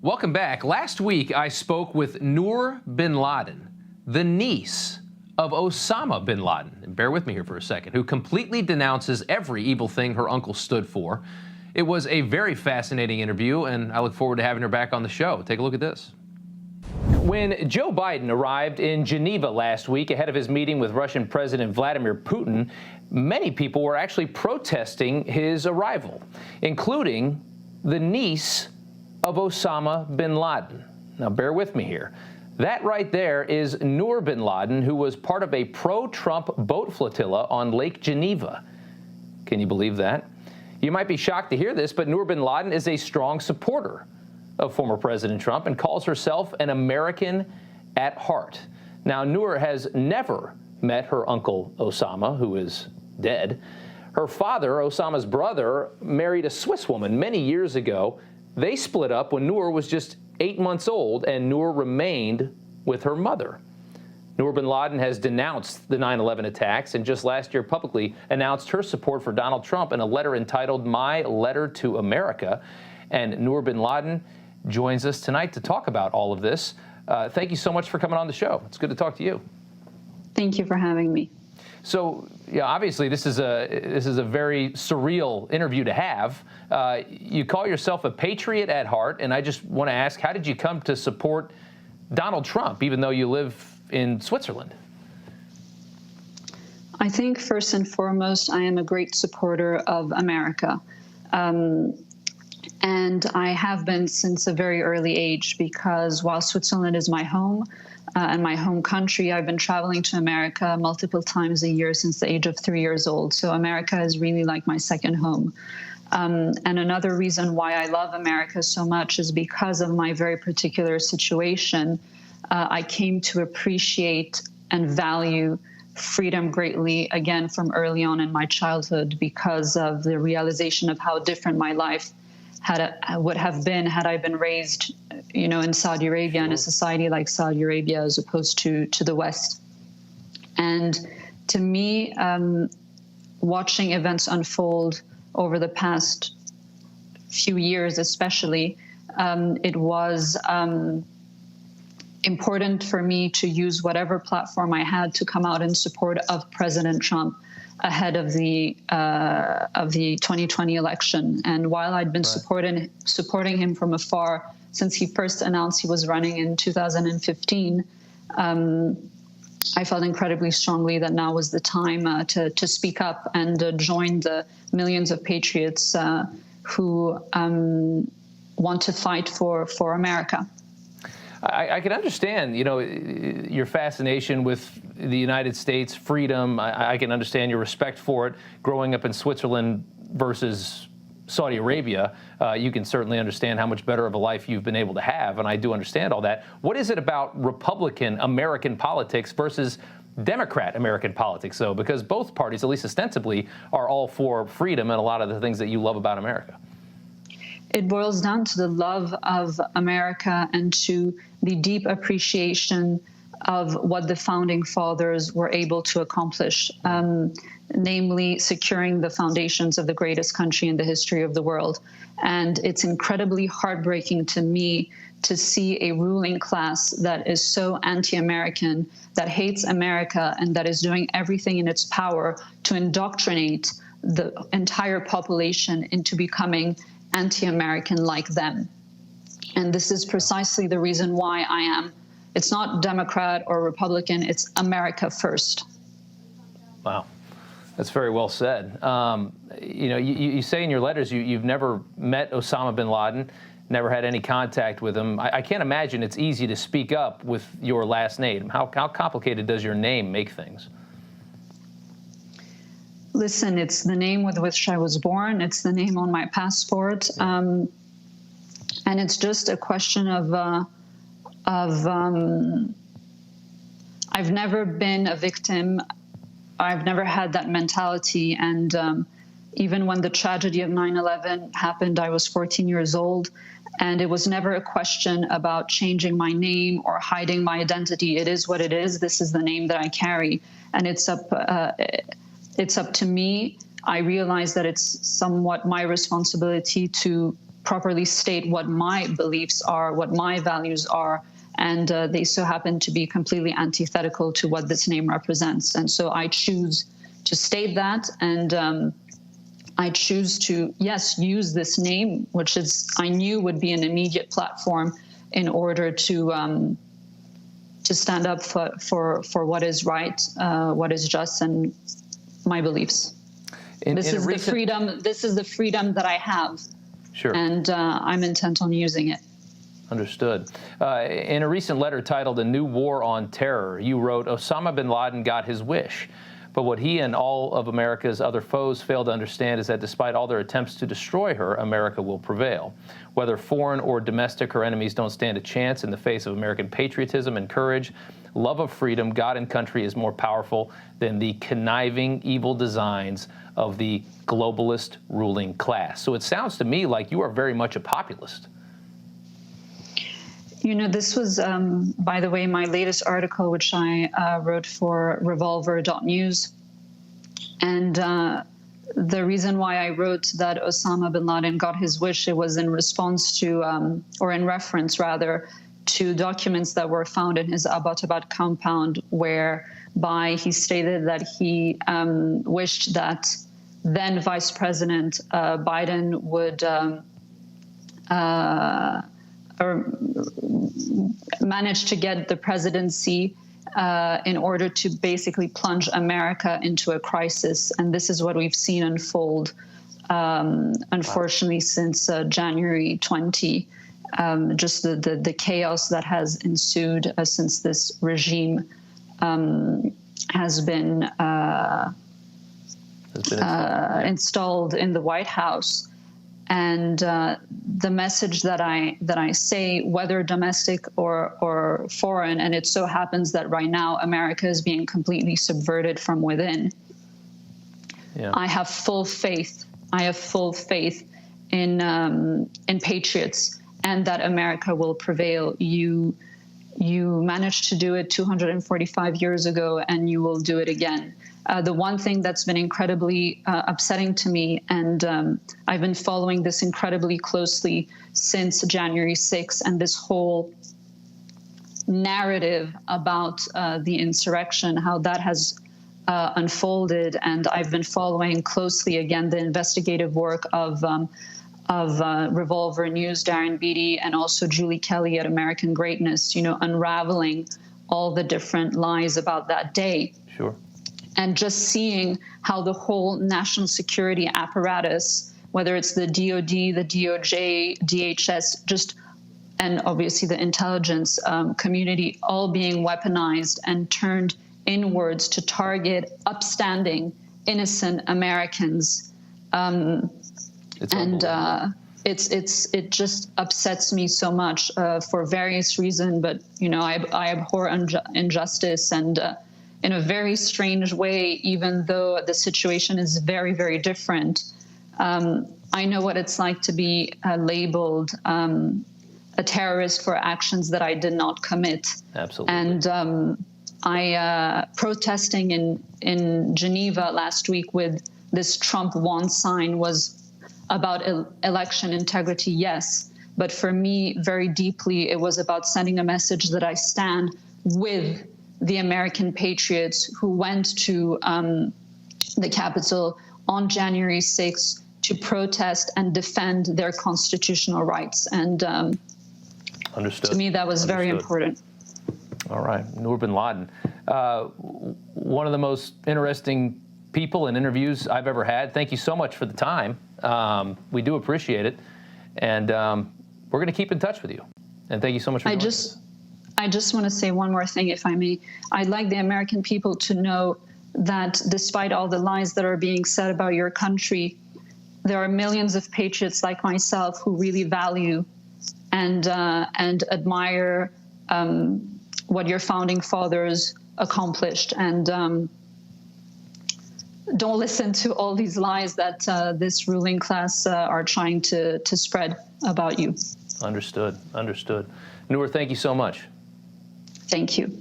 Welcome back. Last week, I spoke with Noor Bin Laden, the niece of Osama Bin Laden, and bear with me here for a second, who completely denounces every evil thing her uncle stood for. It was a very fascinating interview, and I look forward to having her back on the show. Take a look at this. When Joe Biden arrived in Geneva last week ahead of his meeting with Russian President Vladimir Putin, many people were actually protesting his arrival, including the niece of Osama Bin Laden. Now, bear with me here. That right there is Noor Bin Laden, who was part of a pro-Trump boat flotilla on Lake Geneva. Can you believe that? You might be shocked to hear this, but Noor Bin Laden is a strong supporter of former President Trump and calls herself an American at heart. Now, Noor has never met her uncle Osama, who is dead. Her father, Osama's brother, married a Swiss woman many years ago. They split up when Noor was just 8 months old, and Noor remained with her mother. Noor Bin Laden has denounced the 9/11 attacks and just last year publicly announced her support for Donald Trump in a letter entitled My Letter to America. And Noor Bin Laden joins us tonight to talk about all of this. Thank you so much for coming on the show. It's good to talk to you. Thank you for having me. So, yeah, obviously this is a very surreal interview to have. You call yourself a patriot at heart, and I just want to ask, how did you come to support Donald Trump, even though you live in Switzerland? I think first and foremost, I am a great supporter of America. And I have been since a very early age, because while Switzerland is my home and my home country, I've been traveling to America multiple times a year since the age of 3 years old. So America is really like my second home. And another reason why I love America so much is because of my very particular situation. I came to appreciate and value freedom greatly, again, from early on in my childhood, because of the realization of how different my life would have been had I been raised, in Saudi Arabia, in a society like Saudi Arabia, as opposed to the West. And to me, watching events unfold over the past few years, especially, it was important for me to use whatever platform I had to come out in support of President Trump ahead of the 2020 election. And while I'd been supporting him from afar since he first announced he was running in 2015, I felt incredibly strongly that now was the time to speak up and join the millions of patriots who want to fight for America. I can understand, your fascination with the United States, freedom. I can understand your respect for it. Growing up in Switzerland versus Saudi Arabia, you can certainly understand how much better of a life you've been able to have, and I do understand all that. What is it about Republican American politics versus Democrat American politics, though? Because both parties, at least ostensibly, are all for freedom and a lot of the things that you love about America. It boils down to the love of America and to the deep appreciation of what the founding fathers were able to accomplish, namely securing the foundations of the greatest country in the history of the world. And it's incredibly heartbreaking to me to see a ruling class that is so anti-American, that hates America, and that is doing everything in its power to indoctrinate the entire population into becoming anti-American like them. And this is precisely the reason why it's not Democrat or Republican, it's America first. Wow, that's very well said. You say in your letters you've never met Osama Bin Laden, never had any contact with him. I can't imagine it's easy to speak up with your last name. How complicated does your name make things? Listen, it's the name with which I was born. It's the name on my passport. And it's just a question of I've never been a victim. I've never had that mentality. And even when the tragedy of 9/11 happened, I was 14 years old. And it was never a question about changing my name or hiding my identity. It is what it is. This is the name that I carry. And it's up to me. I realize that it's somewhat my responsibility to properly state what my beliefs are, what my values are, and they so happen to be completely antithetical to what this name represents. And so I choose to state that, and I choose to, yes, use this name, which I knew would be an immediate platform in order to stand up for what is right, what is just, and my beliefs. This is the freedom that I have. Sure. And I'm intent on using it. Understood. In a recent letter titled "A New War on Terror," you wrote, "Osama bin Laden got his wish. But what he and all of America's other foes fail to understand is that despite all their attempts to destroy her, America will prevail. Whether foreign or domestic, her enemies don't stand a chance in the face of American patriotism and courage. Love of freedom, God and country is more powerful than the conniving, evil designs of the globalist ruling class." So it sounds to me like you are very much a populist. You know, this was, by the way, my latest article, which I wrote for revolver.news. And the reason why I wrote that Osama bin Laden got his wish, it was in response to, or in reference rather, to documents that were found in his Abbottabad compound, whereby he stated that he wished that then Vice President Biden would or managed to get the presidency in order to basically plunge America into a crisis. And this is what we've seen unfold, unfortunately, since January 20, just the chaos that has ensued since this regime has been installed in the White House. And the message that I say, whether domestic or foreign, and it so happens that right now America is being completely subverted from within. Yeah. I have full faith. I have full faith in patriots, and that America will prevail. You managed to do it 245 years ago, and you will do it again. The one thing that's been incredibly upsetting to me, and I've been following this incredibly closely since January 6th, and this whole narrative about the insurrection, how that has unfolded, and I've been following closely, again, the investigative work of Revolver News, Darren Beattie, and also Julie Kelly at American Greatness, unraveling all the different lies about that day. Sure. And just seeing how the whole national security apparatus, whether it's the DOD, the DOJ, DHS, and obviously the intelligence community, all being weaponized and turned inwards to target upstanding, innocent Americans. It just upsets me so much for various reasons. But I abhor injustice, and in a very strange way, even though the situation is very, very different. I know what it's like to be labeled a terrorist for actions that I did not commit. Absolutely. And I protesting in Geneva last week with this Trump won sign was about election integrity, yes. But for me, very deeply, it was about sending a message that I stand with the American patriots who went to the Capitol on January 6th to protest and defend their constitutional rights. And Understood. To me, that was very important. All right. Noor Bin Laden. One of the most interesting people and interviews I've ever had. Thank you so much for the time. We do appreciate it. And we're going to keep in touch with you. And thank you so much for joining us. I just want to say one more thing, if I may. I'd like the American people to know that despite all the lies that are being said about your country, there are millions of patriots like myself who really value and admire what your founding fathers accomplished. And don't listen to all these lies that this ruling class are trying to spread about you. Understood. Noor, thank you so much. Thank you.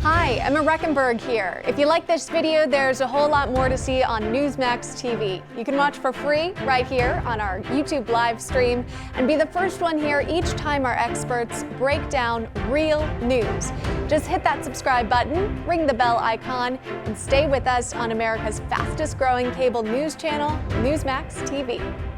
Hi, Emma Reckenberg here. If you like this video, there's a whole lot more to see on Newsmax TV. You can watch for free right here on our YouTube live stream and be the first one here each time our experts break down real news. Just hit that subscribe button, ring the bell icon, and stay with us on America's fastest growing cable news channel, Newsmax TV.